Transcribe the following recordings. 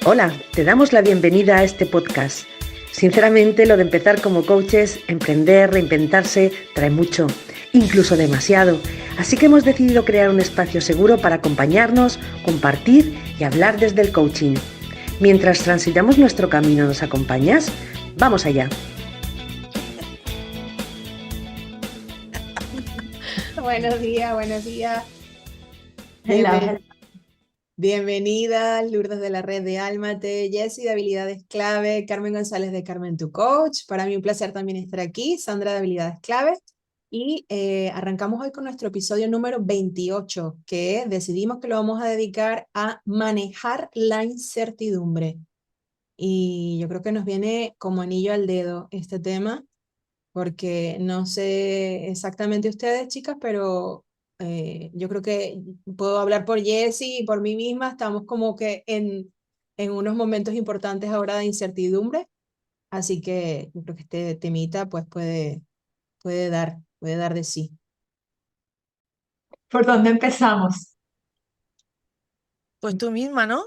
Hola, te damos la bienvenida a este podcast. Sinceramente, lo de empezar como coaches, emprender, reinventarse, trae mucho, incluso demasiado. Así que hemos decidido crear un espacio seguro para acompañarnos, compartir y hablar desde el coaching. Mientras transitamos nuestro camino, ¿nos acompañas? Vamos allá. Buenos días, buenos días. Hello, Bienven- hello. Bienvenida, Lourdes de la red de Álmate, Jessy de Habilidades Clave, Carmen González de Carmen Tu Coach. Para mí un placer también estar aquí, Sandra de Habilidades Clave. Y arrancamos hoy con nuestro episodio número 28, que decidimos que lo vamos a dedicar a manejar la incertidumbre. Y yo creo que nos viene como anillo al dedo este tema porque no sé exactamente ustedes, chicas, pero yo creo que puedo hablar por Jessie y por mí misma. Estamos como que en unos momentos importantes ahora de incertidumbre, así que yo creo que este temita pues puede dar de sí. ¿Por dónde empezamos? Pues tú misma, ¿no?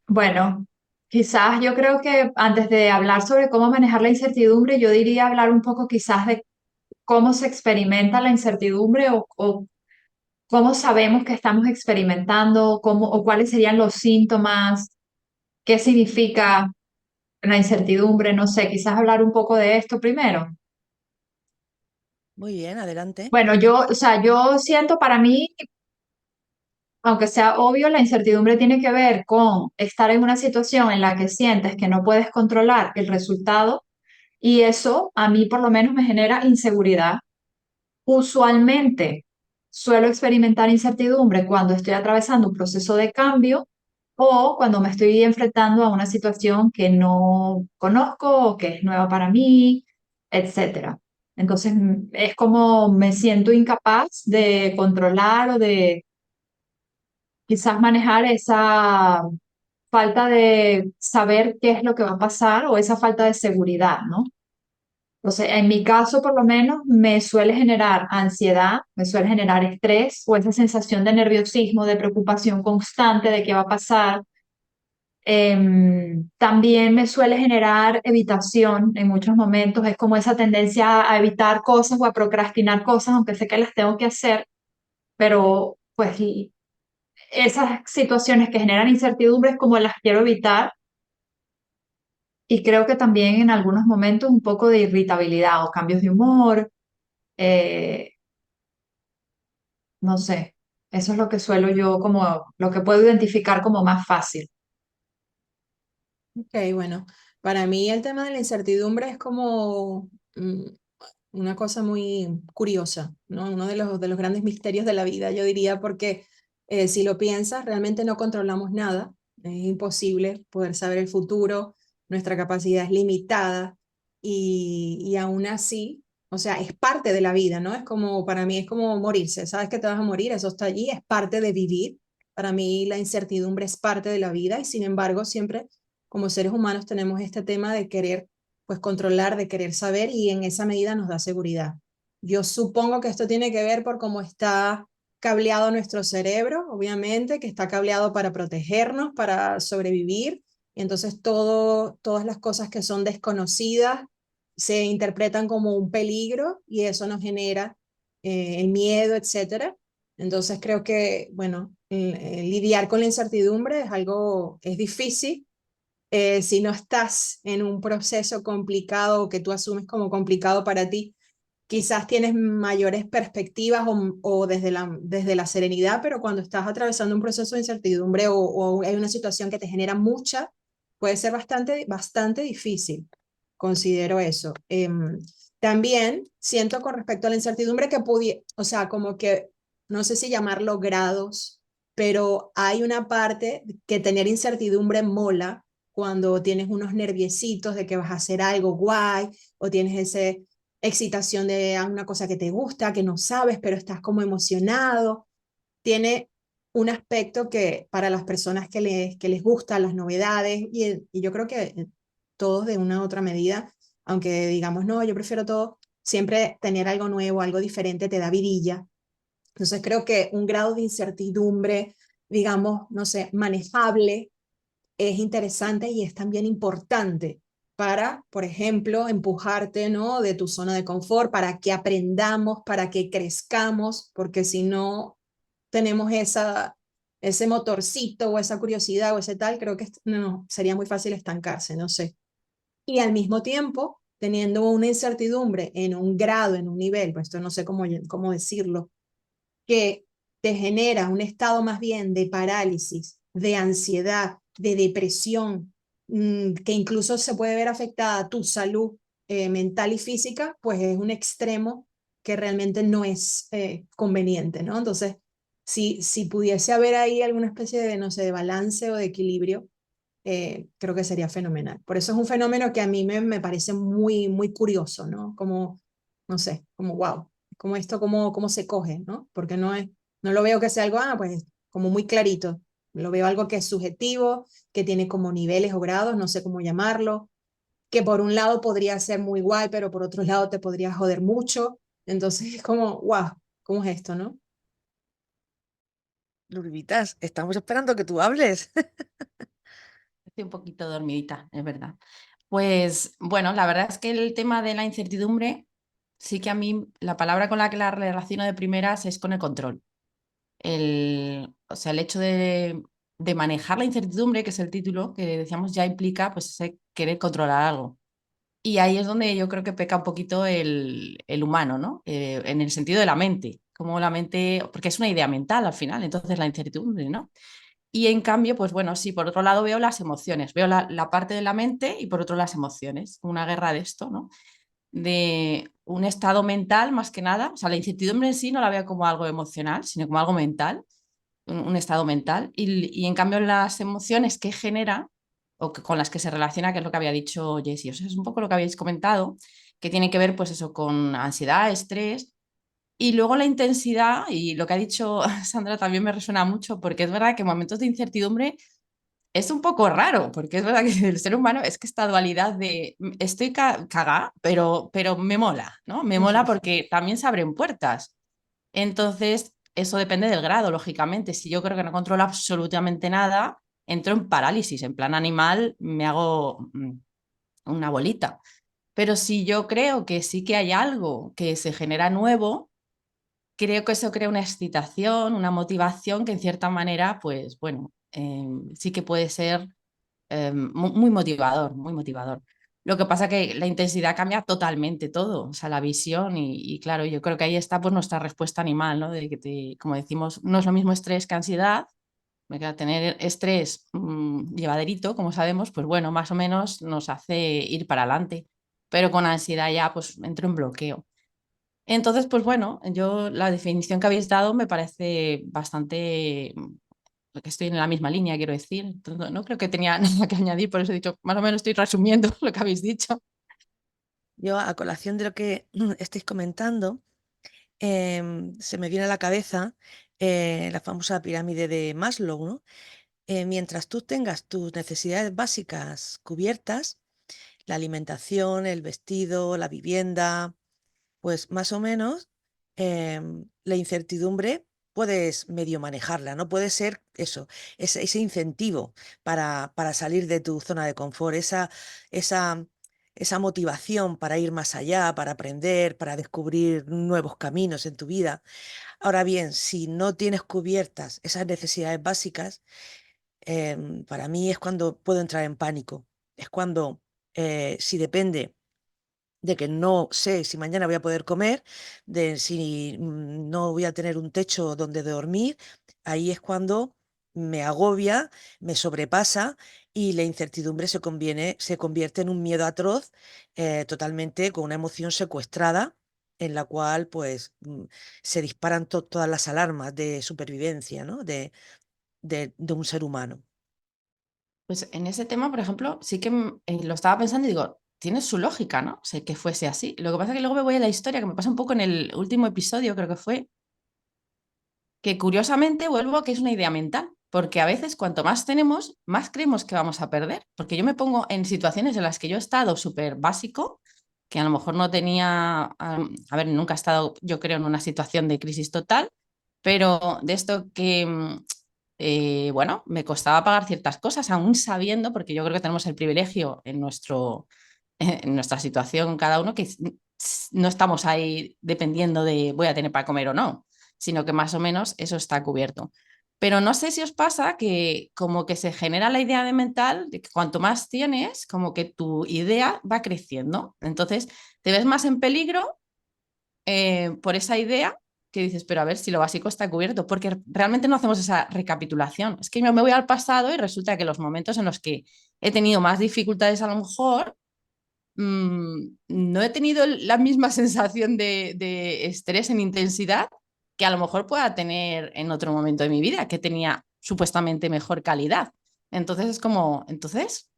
Bueno, quizás yo creo que antes de hablar sobre cómo manejar la incertidumbre, yo diría hablar un poco quizás de cómo se experimenta la incertidumbre o cómo sabemos que estamos experimentando, cómo, o cuáles serían los síntomas, qué significa la incertidumbre, no sé, quizás hablar un poco de esto primero. Muy bien, adelante. Bueno, yo siento para mí, aunque sea obvio, la incertidumbre tiene que ver con estar en una situación en la que sientes que no puedes controlar el resultado y eso a mí por lo menos me genera inseguridad. Usualmente suelo experimentar incertidumbre cuando estoy atravesando un proceso de cambio o cuando me estoy enfrentando a una situación que no conozco o que es nueva para mí, etcétera. Entonces es como me siento incapaz de controlar o de quizás manejar esa falta de saber qué es lo que va a pasar o esa falta de seguridad, ¿no? Entonces, en mi caso, por lo menos, me suele generar ansiedad, me suele generar estrés o esa sensación de nerviosismo, de preocupación constante de qué va a pasar. También me suele generar evitación en muchos momentos, es como esa tendencia a evitar cosas o a procrastinar cosas, aunque sé que las tengo que hacer, pero pues esas situaciones que generan incertidumbre es como las quiero evitar y creo que también en algunos momentos un poco de irritabilidad o cambios de humor, eh, no sé, eso es lo que suelo yo como, lo que puedo identificar como más fácil. Ok, bueno, para mí el tema de la incertidumbre es como una cosa muy curiosa, ¿no? Uno de los grandes misterios de la vida, yo diría, porque si lo piensas, realmente no controlamos nada, es imposible poder saber el futuro, nuestra capacidad es limitada y aún así, o sea, es parte de la vida, ¿no? Es como, para mí es como morirse, sabes que te vas a morir, eso está allí, es parte de vivir. Para mí la incertidumbre es parte de la vida y sin embargo siempre como seres humanos tenemos este tema de querer pues controlar, de querer saber y en esa medida nos da seguridad. Yo supongo que esto tiene que ver por cómo está cableado nuestro cerebro, obviamente, que está cableado para protegernos, para sobrevivir, y entonces todas las cosas que son desconocidas se interpretan como un peligro y eso nos genera el miedo, etcétera. Entonces creo que, bueno, lidiar con la incertidumbre es algo, es difícil si no estás en un proceso complicado que tú asumes como complicado para ti, quizás tienes mayores perspectivas o desde la serenidad, pero cuando estás atravesando un proceso de incertidumbre o hay una situación que te genera mucha, puede ser bastante difícil. Considero eso. También siento con respecto a la incertidumbre que o sea, como que, no sé si llamarlo grados, pero hay una parte que tener incertidumbre mola cuando tienes unos nerviecitos de que vas a hacer algo guay o tienes ese excitación de una cosa que te gusta, que no sabes, pero estás como emocionado. Tiene un aspecto que para las personas que les gustan las novedades y yo creo que todos de una u otra medida, aunque digamos, no, yo prefiero todo, siempre tener algo nuevo, algo diferente te da vidilla. Entonces creo que un grado de incertidumbre, digamos, no sé, manejable, es interesante y es también importante para, por ejemplo, empujarte, ¿no?, de tu zona de confort, para que aprendamos, para que crezcamos, porque si no tenemos ese motorcito o esa curiosidad o ese tal, creo que no, sería muy fácil estancarse, no sé. Y al mismo tiempo, teniendo una incertidumbre en un grado, en un nivel, pues esto no sé cómo decirlo, que te genera un estado más bien de parálisis, de ansiedad, de depresión, que incluso se puede ver afectada tu salud mental y física, pues es un extremo que realmente no es conveniente, ¿no? Entonces, si pudiese haber ahí alguna especie de, no sé, de balance o de equilibrio, creo que sería fenomenal. Por eso es un fenómeno que a mí me parece muy, muy curioso, ¿no? Como, no sé, como wow, como esto, cómo se coge, ¿no? Porque no lo veo que sea algo, pues como muy clarito. Lo veo algo que es subjetivo, que tiene como niveles o grados, no sé cómo llamarlo, que por un lado podría ser muy guay, pero por otro lado te podría joder mucho. Entonces es como, wow, ¿cómo es esto, no? Lurvitas, estamos esperando que tú hables. Estoy un poquito dormidita, es verdad. Pues bueno, la verdad es que el tema de la incertidumbre, sí que a mí la palabra con la que la relaciono de primeras es con el control. O sea, el hecho de manejar la incertidumbre, que es el título que decíamos, ya implica pues ese querer controlar algo. Y ahí es donde yo creo que peca un poquito el humano, ¿no? En el sentido de la mente, como la mente, porque es una idea mental al final, entonces la incertidumbre, ¿no? Y en cambio, pues bueno, sí, por otro lado veo las emociones, veo la parte de la mente y por otro las emociones, una guerra de esto, ¿no? De un estado mental más que nada, o sea, la incertidumbre en sí no la veo como algo emocional, sino como algo mental, un estado mental, y en cambio las emociones que genera o que, con las que se relaciona, que es lo que había dicho Jessie, o sea, es un poco lo que habéis comentado, que tiene que ver pues eso con ansiedad, estrés y luego la intensidad, y lo que ha dicho Sandra también me resuena mucho, porque es verdad que en momentos de incertidumbre es un poco raro, porque es verdad que el ser humano es que esta dualidad de estoy cagada, pero me mola, ¿no? Me mola porque también se abren puertas. Entonces, eso depende del grado, lógicamente. Si yo creo que no controlo absolutamente nada, entro en parálisis, en plan animal, me hago una bolita. Pero si yo creo que sí que hay algo que se genera nuevo, creo que eso crea una excitación, una motivación que en cierta manera, pues bueno, sí que puede ser muy motivador, muy motivador. Lo que pasa que la intensidad cambia totalmente todo, o sea, la visión y claro, yo creo que ahí está pues nuestra respuesta animal, ¿no? De que como decimos, no es lo mismo estrés que ansiedad. Tener estrés llevaderito, como sabemos, pues bueno, más o menos nos hace ir para adelante, pero con ansiedad ya pues entro en bloqueo. Entonces, pues bueno, yo la definición que habéis dado me parece bastante, que estoy en la misma línea, quiero decir. Entonces, no creo que tenía nada que añadir, por eso he dicho, más o menos estoy resumiendo lo que habéis dicho. Yo, a colación de lo que estáis comentando, se me viene a la cabeza la famosa pirámide de Maslow, ¿no? Mientras tú tengas tus necesidades básicas cubiertas, la alimentación, el vestido, la vivienda, pues más o menos la incertidumbre puedes medio manejarla, ¿no? Puede ser eso, ese incentivo para salir de tu zona de confort, esa, esa motivación para ir más allá, para aprender, para descubrir nuevos caminos en tu vida. Ahora bien, si no tienes cubiertas esas necesidades básicas, para mí es cuando puedo entrar en pánico. Es cuando, si depende de que no sé si mañana voy a poder comer, de si no voy a tener un techo donde dormir, ahí es cuando me agobia, me sobrepasa y la incertidumbre se convierte en un miedo atroz, totalmente con una emoción secuestrada, en la cual pues se disparan todas las alarmas de supervivencia, ¿no? De un ser humano. Pues en ese tema, por ejemplo, sí que lo estaba pensando y digo, tiene su lógica, ¿no? Sé que fuese así. Lo que pasa es que luego me voy a la historia, que me pasa un poco en el último episodio, creo que fue, que curiosamente vuelvo a que es una idea mental, porque a veces cuanto más tenemos, más creemos que vamos a perder, porque yo me pongo en situaciones en las que yo he estado súper básico, que a lo mejor no tenía, a ver, nunca he estado, yo creo, en una situación de crisis total, pero de esto que bueno, me costaba pagar ciertas cosas, aún sabiendo, porque yo creo que tenemos el privilegio en nuestra situación cada uno, que no estamos ahí dependiendo de voy a tener para comer o no, sino que más o menos eso está cubierto. Pero no sé si os pasa que como que se genera la idea de mental de que cuanto más tienes, como que tu idea va creciendo. Entonces te ves más en peligro por esa idea que dices, pero a ver si lo básico está cubierto, porque realmente no hacemos esa recapitulación. Es que yo me voy al pasado y resulta que los momentos en los que he tenido más dificultades a lo mejor no he tenido la misma sensación de estrés en intensidad que a lo mejor pueda tener en otro momento de mi vida, que tenía supuestamente mejor calidad. Entonces es como, entonces,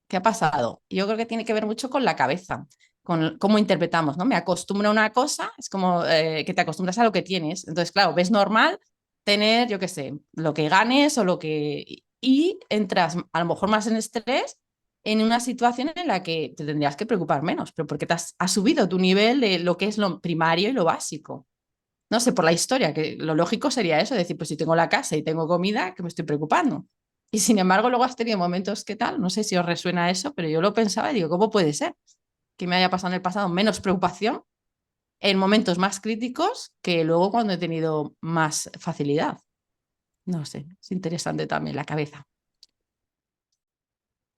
¿qué ha pasado? Yo creo que tiene que ver mucho con la cabeza, con cómo interpretamos, ¿no? Me acostumbro a una cosa, es como que te acostumbras a lo que tienes. Entonces, claro, ves normal tener, yo qué sé, lo que ganes o lo que... Y entras a lo mejor más en estrés en una situación en la que te tendrías que preocupar menos, pero porque has subido tu nivel de lo que es lo primario y lo básico. No sé, por la historia, que lo lógico sería eso, decir, pues si tengo la casa y tengo comida, que me estoy preocupando. Y sin embargo, luego has tenido momentos que tal, no sé si os resuena eso, pero yo lo pensaba y digo, ¿cómo puede ser que me haya pasado en el pasado menos preocupación en momentos más críticos que luego cuando he tenido más facilidad? No sé, es interesante también la cabeza.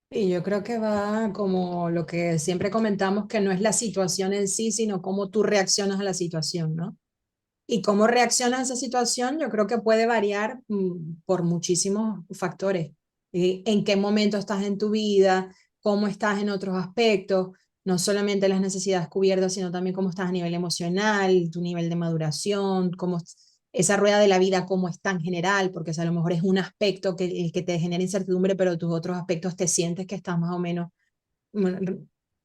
Y yo creo que va como lo que siempre comentamos, que no es la situación en sí, sino cómo tú reaccionas a la situación, ¿no? Y cómo reaccionas a esa situación, yo creo que puede variar por muchísimos factores. En qué momento estás en tu vida, cómo estás en otros aspectos, no solamente las necesidades cubiertas, sino también cómo estás a nivel emocional, tu nivel de maduración, cómo esa rueda de la vida, cómo está en general, porque a lo mejor es un aspecto que, el que te genera incertidumbre, pero tus otros aspectos te sientes que estás más o menos,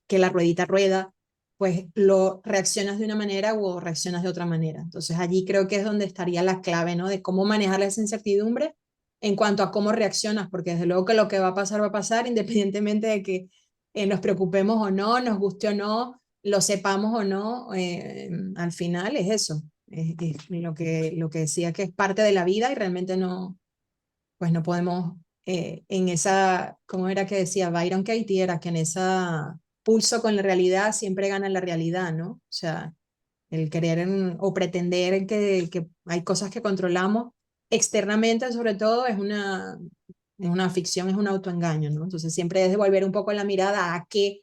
que la ruedita rueda, pues lo reaccionas de una manera o reaccionas de otra manera. Entonces allí creo que es donde estaría la clave, ¿no? De cómo manejar esa incertidumbre en cuanto a cómo reaccionas, porque desde luego que lo que va a pasar, independientemente de que nos preocupemos o no, nos guste o no, lo sepamos o no, al final es eso, es lo que decía que es parte de la vida y realmente no, pues no podemos en esa, ¿cómo era que decía Byron Katie? Era que en esa pulso con la realidad siempre gana la realidad, ¿no? O sea, el querer o pretender que hay cosas que controlamos externamente, sobre todo, es una ficción, es un autoengaño, ¿no? Entonces siempre es devolver un poco la mirada a que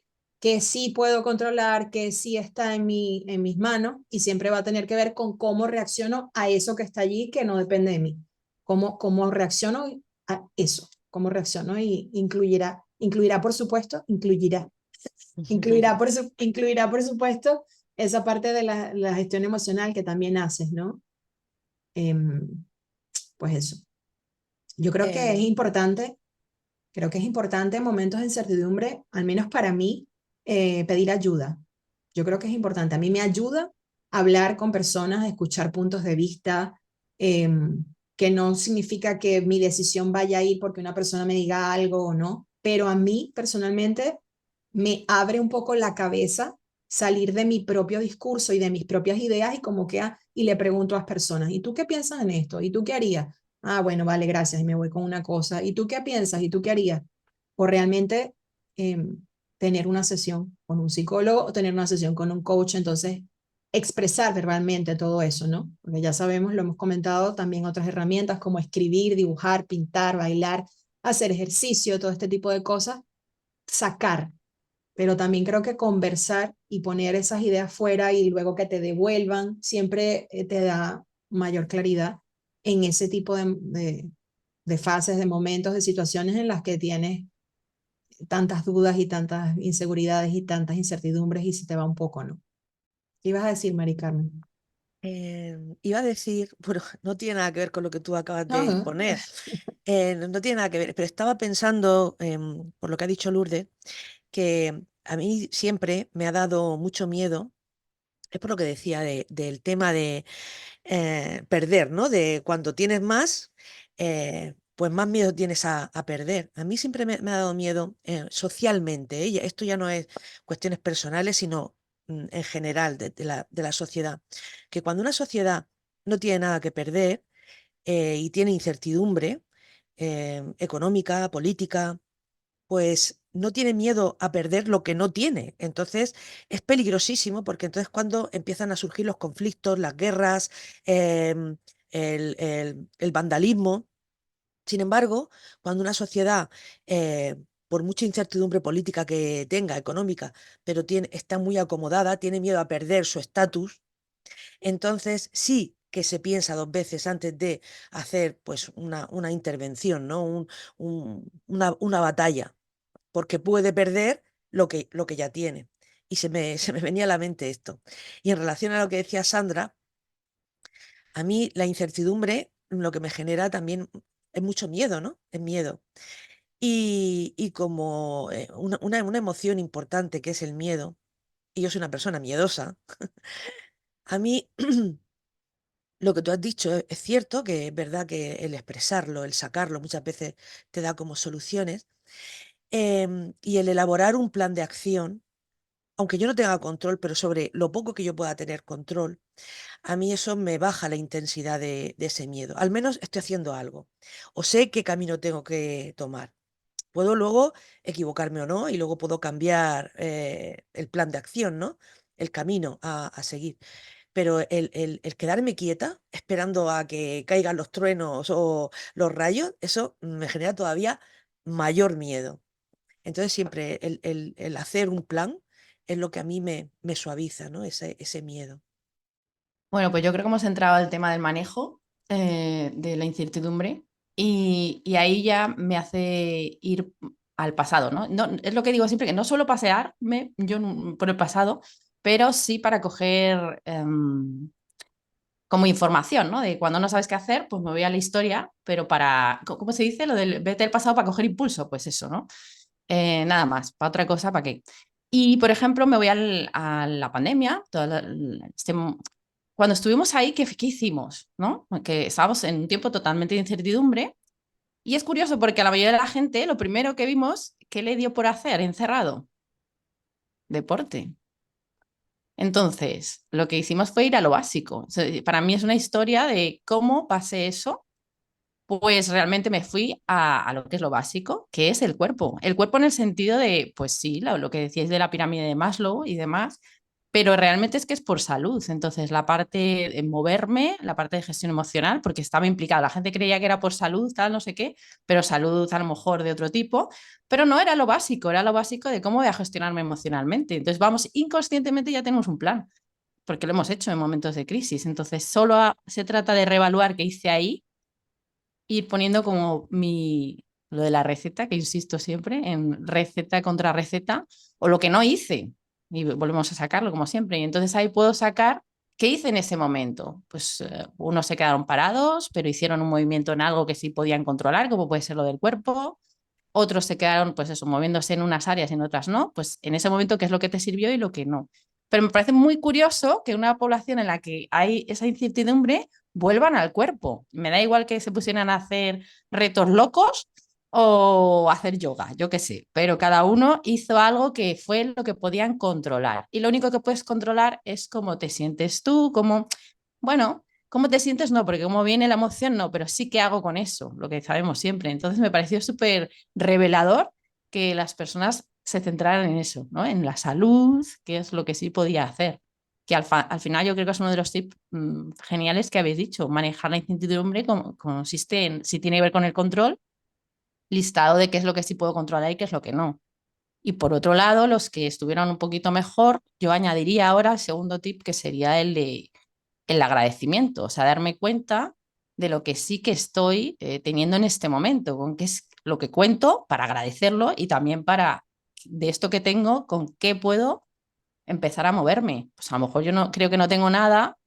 sí puedo controlar, que sí está en mis manos y siempre va a tener que ver con cómo reacciono a eso que está allí que no depende de mí. Cómo reacciono a eso, cómo reacciono y incluirá por supuesto, incluirá por supuesto esa parte de la gestión emocional que también haces, ¿no? Em, pues eso. Yo Eh, creo que es importante en momentos de incertidumbre, al menos para mí, pedir ayuda. Yo creo que es importante. A mí me ayuda hablar con personas, escuchar puntos de vista, que no significa que mi decisión vaya a ir porque una persona me diga algo o no, pero a mí personalmente me abre un poco la cabeza salir de mi propio discurso y de mis propias ideas y como que, y le pregunto a las personas, ¿y tú qué piensas en esto? ¿Y tú qué harías? Ah, bueno, vale, gracias, y me voy con una cosa. ¿Y tú qué piensas? ¿Y tú qué harías? O realmente tener una sesión con un psicólogo o tener una sesión con un coach, entonces expresar verbalmente todo eso, ¿no? Porque ya sabemos, lo hemos comentado, también otras herramientas como escribir, dibujar, pintar, bailar, hacer ejercicio, todo este tipo de cosas, sacar, pero también creo que conversar y poner esas ideas fuera y luego que te devuelvan siempre te da mayor claridad en ese tipo de fases, de momentos, de situaciones en las que tienes tantas dudas y tantas inseguridades y tantas incertidumbres y se te va un poco, ¿no? ¿Qué ibas a decir, Mari Carmen? Iba a decir, bueno, no tiene nada que ver con lo que tú acabas de Ajá. exponer, no tiene nada que ver, pero estaba pensando, por lo que ha dicho Lourdes, que a mí siempre me ha dado mucho miedo, es por lo que decía del tema de perder, ¿no? De cuando tienes más, pues más miedo tienes a perder. A mí siempre me ha dado miedo socialmente, ¿eh? Esto ya no es cuestiones personales, sino en general de la sociedad. Que cuando una sociedad no tiene nada que perder y tiene incertidumbre, económica, política, pues no tiene miedo a perder lo que no tiene. Entonces es peligrosísimo porque entonces cuando empiezan a surgir los conflictos, las guerras, em, el vandalismo. Sin embargo, cuando una sociedad, por mucha incertidumbre política que tenga, económica, pero está muy acomodada, tiene miedo a perder su estatus, entonces sí que se piensa dos veces antes de hacer pues una intervención, ¿no? Una batalla, porque puede perder lo que ya tiene. Y se me venía a la mente esto. Y en relación a lo que decía Sandra, a mí la incertidumbre lo que me genera también es mucho miedo, ¿no? Es miedo. Y como una emoción importante que es el miedo, y yo soy una persona miedosa, a mí lo que tú has dicho es cierto, que es verdad que el expresarlo, el sacarlo, muchas veces te da como soluciones, y el elaborar un plan de acción, aunque yo no tenga control, pero sobre lo poco que yo pueda tener control, a mí eso me baja la intensidad de ese miedo. Al menos estoy haciendo algo, o sé qué camino tengo que tomar. Puedo luego equivocarme o no, y luego puedo cambiar el plan de acción, ¿no? El camino a seguir. Pero el quedarme quieta, esperando a que caigan los truenos o los rayos, eso me genera todavía mayor miedo. Entonces siempre el hacer un plan es lo que a mí me suaviza, ¿no? Ese miedo. Bueno, pues yo creo que hemos entrado al tema del manejo de la incertidumbre y ahí ya me hace ir al pasado, ¿no? Es lo que digo siempre, que no suelo pasearme yo por el pasado, pero sí para coger como información, ¿no? De cuando no sabes qué hacer, pues me voy a la historia, pero para, ¿cómo se dice? Lo del vete al pasado para coger impulso, pues eso, ¿no? Nada más, para otra cosa, ¿para qué? Y, por ejemplo, me voy a la pandemia, cuando estuvimos ahí, ¿qué hicimos? ¿No? Que estábamos en un tiempo totalmente de incertidumbre. Y es curioso porque a la mayoría de la gente, lo primero que vimos, ¿qué le dio por hacer encerrado? Deporte. Entonces, lo que hicimos fue ir a lo básico. O sea, para mí es una historia de cómo pasé eso. Pues realmente me fui a lo que es lo básico, que es el cuerpo. El cuerpo en el sentido de, pues sí, lo que decíais de la pirámide de Maslow y demás, pero realmente es que es por salud. Entonces, la parte de moverme, la parte de gestión emocional, porque estaba implicada. La gente creía que era por salud, tal, no sé qué, pero salud a lo mejor de otro tipo, pero no era lo básico de cómo voy a gestionarme emocionalmente. Entonces, vamos, inconscientemente ya tenemos un plan, porque lo hemos hecho en momentos de crisis. Entonces, se trata de reevaluar qué hice ahí, ir poniendo como lo de la receta, que insisto siempre, en receta contra receta, o lo que no hice, y volvemos a sacarlo como siempre. Y entonces ahí puedo sacar qué hice en ese momento. Pues unos se quedaron parados, pero hicieron un movimiento en algo que sí podían controlar, como puede ser lo del cuerpo. Otros se quedaron, pues eso, moviéndose en unas áreas y en otras no. Pues en ese momento, qué es lo que te sirvió y lo que no. Pero me parece muy curioso que una población en la que hay esa incertidumbre vuelvan al cuerpo. Me da igual que se pusieran a hacer retos locos o hacer yoga, yo qué sé, pero cada uno hizo algo que fue lo que podían controlar. Y lo único que puedes controlar es cómo te sientes tú, bueno, cómo te sientes, no, porque cómo viene la emoción, no, pero sí qué hago con eso, lo que sabemos siempre. Entonces me pareció súper revelador que las personas se centraran en eso, ¿no? En la salud, que es lo que sí podía hacer. Que al final yo creo que es uno de los tips geniales que habéis dicho. Manejar la incertidumbre consiste en, si tiene que ver con el control, listado de qué es lo que sí puedo controlar y qué es lo que no. Y por otro lado, los que estuvieron un poquito mejor, yo añadiría ahora el segundo tip, que sería el agradecimiento, o sea, darme cuenta de lo que sí que estoy teniendo en este momento, con qué es lo que cuento para agradecerlo y también para, de esto que tengo, con qué puedo empezar a moverme. Pues a lo mejor yo no creo que no tengo nada,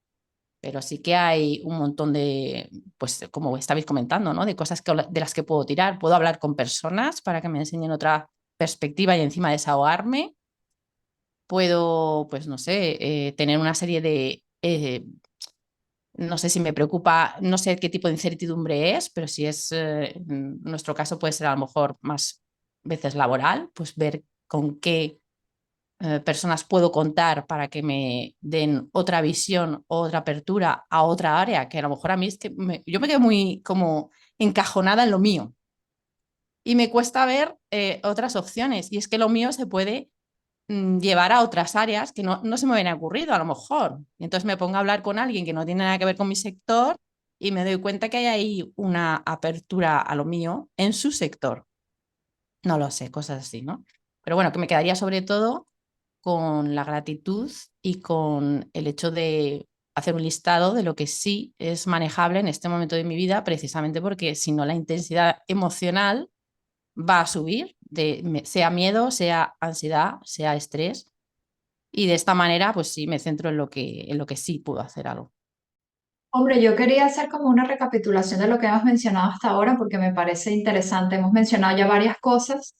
pero sí que hay un montón de, pues como estabais comentando, ¿no? De cosas de las que puedo tirar. Puedo hablar con personas para que me enseñen otra perspectiva y encima desahogarme. Puedo, pues no sé, tener una serie de, no sé si me preocupa, no sé qué tipo de incertidumbre es, pero si es, en nuestro caso puede ser a lo mejor más veces laboral, pues ver con qué personas puedo contar para que me den otra visión, otra apertura a otra área, que a lo mejor a mí es que yo me quedo muy como encajonada en lo mío. y me cuesta ver otras opciones. Y es que lo mío se puede llevar a otras áreas que no se me habían ocurrido a lo mejor. Y entonces me pongo a hablar con alguien que no tiene nada que ver con mi sector y me doy cuenta que hay ahí una apertura a lo mío en su sector. No lo sé, cosas así, ¿no? Pero bueno, que me quedaría sobre todo con la gratitud y con el hecho de hacer un listado de lo que sí es manejable en este momento de mi vida, precisamente porque si no la intensidad emocional va a subir, sea miedo, sea ansiedad, sea estrés, y de esta manera pues sí me centro en lo que sí puedo hacer algo. Hombre, yo quería hacer como una recapitulación de lo que hemos mencionado hasta ahora porque me parece interesante. Hemos mencionado ya varias cosas.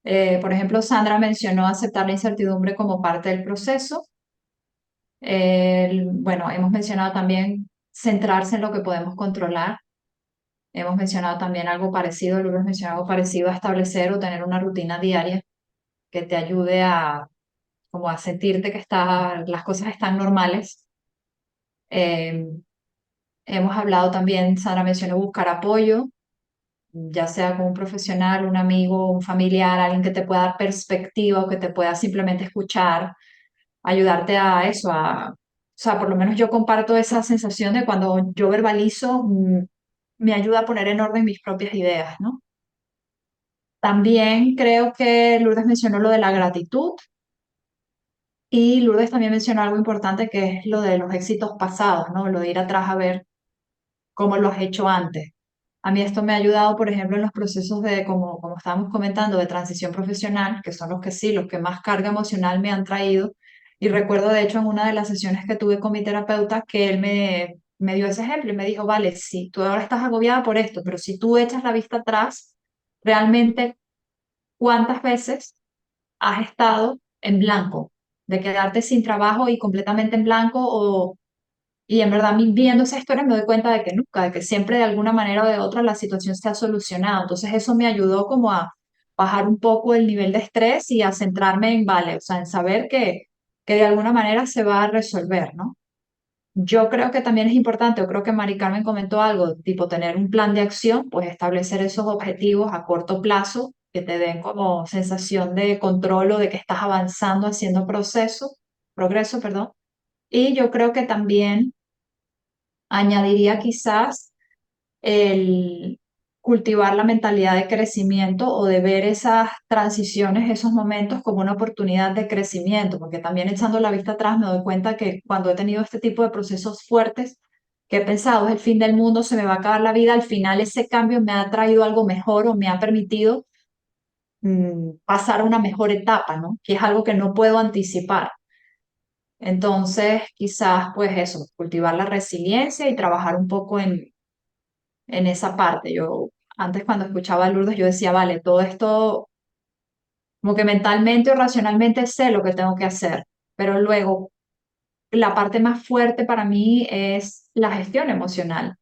Por ejemplo, Sandra mencionó aceptar la incertidumbre como parte del proceso. Bueno, hemos mencionado también centrarse en lo que podemos controlar. Hemos mencionado también algo parecido, Lourdes mencionó algo parecido a establecer o tener una rutina diaria que te ayude a, como a sentirte que las cosas están normales. Eh, Hemos hablado también, Sandra mencionó buscar apoyo, ya sea con un profesional, un amigo, un familiar, alguien que te pueda dar perspectiva o que te pueda simplemente escuchar, ayudarte a eso, o sea, por lo menos yo comparto esa sensación de cuando yo verbalizo, me ayuda a poner en orden mis propias ideas, ¿no? También creo que Lourdes mencionó lo de la gratitud y Lourdes también mencionó algo importante que es lo de los éxitos pasados, ¿no? Lo de ir atrás a ver cómo lo has hecho antes. A mí esto me ha ayudado, por ejemplo, en los procesos de, como estábamos comentando, de transición profesional, que son los que sí, los que más carga emocional me han traído. Y recuerdo, de hecho, en una de las sesiones que tuve con mi terapeuta, que él me dio ese ejemplo y me dijo, vale, sí, tú ahora estás agobiada por esto, pero si tú echas la vista atrás, realmente, ¿cuántas veces has estado en blanco? De quedarte sin trabajo y completamente en blanco y en verdad, viendo esa historia me doy cuenta de que nunca, de que siempre de alguna manera o de otra la situación se ha solucionado. Entonces eso me ayudó como a bajar un poco el nivel de estrés y a centrarme en, vale, o sea, en saber que de alguna manera se va a resolver, ¿no? Yo creo que también es importante, o creo que Mari Carmen comentó algo, tipo tener un plan de acción, pues establecer esos objetivos a corto plazo que te den como sensación de control o de que estás avanzando haciendo progreso, perdón. Y yo creo que también añadiría quizás el cultivar la mentalidad de crecimiento o de ver esas transiciones, esos momentos como una oportunidad de crecimiento, porque también echando la vista atrás me doy cuenta que cuando he tenido este tipo de procesos fuertes, que he pensado es el fin del mundo, se me va a acabar la vida, al final ese cambio me ha traído algo mejor o me ha permitido pasar a una mejor etapa, ¿no? Que es algo que no puedo anticipar. Entonces, quizás, pues eso, cultivar la resiliencia y trabajar un poco en esa parte. Yo antes cuando escuchaba a Lourdes, yo decía, vale, todo esto, como que mentalmente o racionalmente sé lo que tengo que hacer, pero luego la parte más fuerte para mí es la gestión emocional.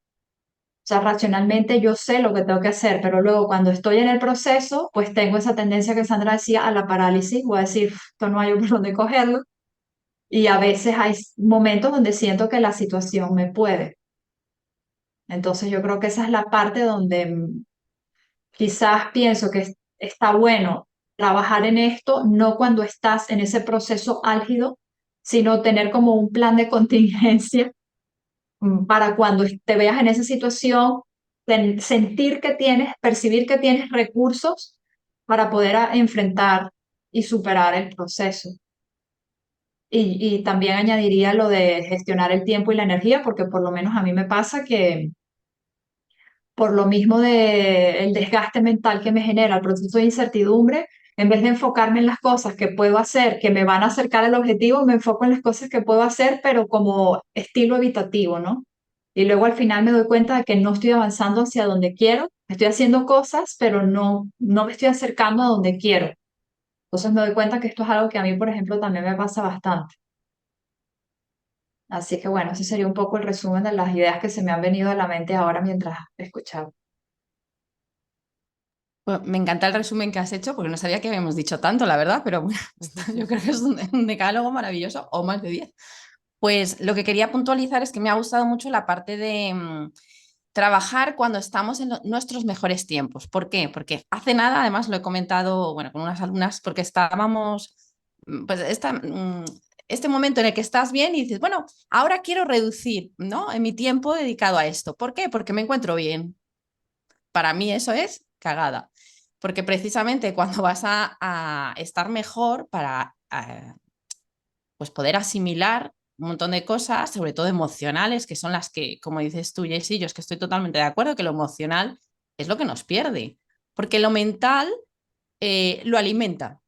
O sea, racionalmente yo sé lo que tengo que hacer, pero luego cuando estoy en el proceso, pues tengo esa tendencia que Sandra decía a la parálisis, voy a decir, esto no hay por dónde cogerlo. Y a veces hay momentos donde siento que la situación me puede. Entonces yo creo que esa es la parte donde quizás pienso que está bueno trabajar en esto, no cuando estás en ese proceso álgido, sino tener como un plan de contingencia para cuando te veas en esa situación, sentir que tienes, percibir que tienes recursos para poder enfrentar y superar el proceso. Y también añadiría lo de gestionar el tiempo y la energía, porque por lo menos a mí me pasa que por lo mismo de el desgaste mental que me genera el proceso de incertidumbre, en vez de enfocarme en las cosas que puedo hacer, que me van a acercar al objetivo, me enfoco en las cosas que puedo hacer, pero como estilo evitativo, ¿no? Y luego al final me doy cuenta de que no estoy avanzando hacia donde quiero, estoy haciendo cosas, pero no me estoy acercando a donde quiero. Entonces me doy cuenta que esto es algo que a mí, por ejemplo, también me pasa bastante. Así que bueno, ese sería un poco el resumen de las ideas que se me han venido a la mente ahora mientras escuchaba. Bueno, me encanta el resumen que has hecho porque no sabía que habíamos dicho tanto, la verdad, pero bueno, yo creo que es un decálogo maravilloso o más de 10. Pues lo que quería puntualizar es que me ha gustado mucho la parte trabajar cuando estamos en nuestros mejores tiempos. ¿Por qué? Porque hace nada, además lo he comentado, bueno, con unas alumnas, porque estábamos, pues este momento en el que estás bien y dices, bueno, ahora quiero reducir, ¿no? En mi tiempo dedicado a esto. ¿Por qué? Porque me encuentro bien. Para mí eso es cagada. Porque precisamente cuando vas a estar mejor para pues poder asimilar un montón de cosas, sobre todo emocionales, que son las que, como dices tú, Jessy, yo es que estoy totalmente de acuerdo que lo emocional es lo que nos pierde, porque lo mental lo alimenta,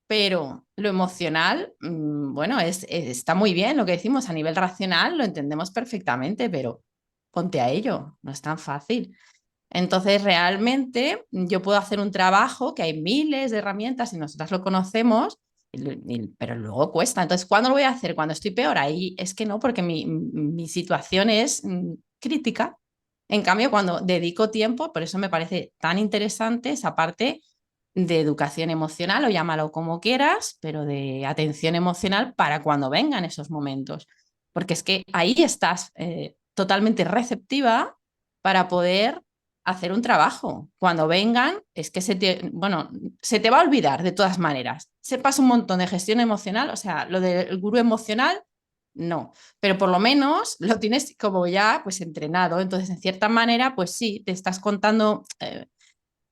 pero lo emocional, bueno, está muy bien lo que decimos a nivel racional, lo entendemos perfectamente, pero ponte a ello, no es tan fácil. Entonces, realmente yo puedo hacer un trabajo que hay miles de herramientas y nosotras lo conocemos, pero luego cuesta. Entonces, ¿cuándo lo voy a hacer? Cuando estoy peor. Ahí es que no, porque mi situación es crítica. En cambio, cuando dedico tiempo, por eso me parece tan interesante esa parte de educación emocional, o llámalo como quieras, pero de atención emocional para cuando vengan esos momentos. Porque es que ahí estás totalmente receptiva para poder hacer un trabajo. Cuando vengan, es que bueno, se te va a olvidar de todas maneras. Sepas un montón de gestión emocional, o sea, lo del gurú emocional, no, pero por lo menos lo tienes como ya pues entrenado. Entonces, en cierta manera, pues sí, te estás contando,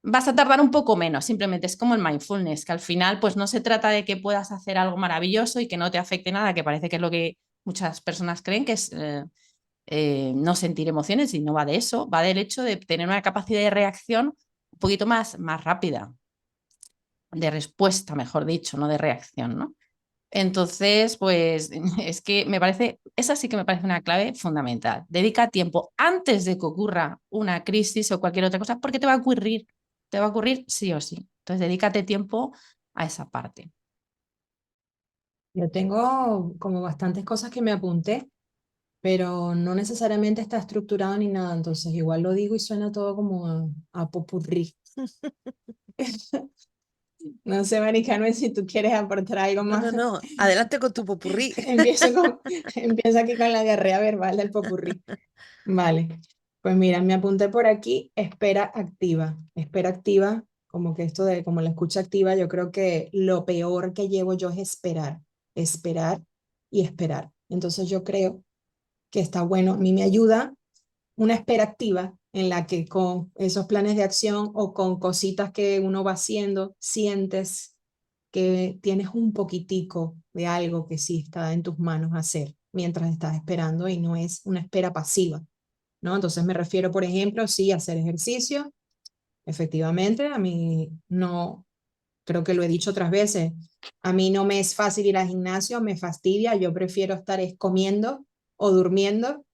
vas a tardar un poco menos, simplemente es como el mindfulness, que al final pues no se trata de que puedas hacer algo maravilloso y que no te afecte nada, que parece que es lo que muchas personas creen que es no sentir emociones, y no va de eso, va del hecho de tener una capacidad de reacción un poquito más rápida, de respuesta, mejor dicho, no de reacción, ¿no? Entonces, pues es que me parece, esa sí que me parece una clave fundamental. Dedica tiempo antes de que ocurra una crisis o cualquier otra cosa, porque te va a ocurrir sí o sí. Entonces, dedícate tiempo a esa parte. Yo tengo como bastantes cosas que me apunté, pero no necesariamente está estructurado ni nada, entonces igual lo digo y suena todo como a popurrí. No sé, Maricano, si tú quieres aportar algo No, no, más. no. Adelante con tu popurrí. Empiezo aquí con la diarrea verbal del popurrí. Vale, pues mira, me apunté por aquí, espera activa. Espera activa, como que esto de, como la escucha activa, yo creo que lo peor que llevo yo es esperar, esperar y esperar. Entonces yo creo que está bueno, a mí me ayuda una espera activa en la que con esos planes de acción o con cositas que uno va haciendo, sientes que tienes un poquitico de algo que sí está en tus manos hacer mientras estás esperando y no es una espera pasiva, ¿no? Entonces me refiero, por ejemplo, sí, a hacer ejercicio. Efectivamente, a mí no, creo que lo he dicho otras veces, a mí no me es fácil ir al gimnasio, me fastidia, yo prefiero estar comiendo o durmiendo,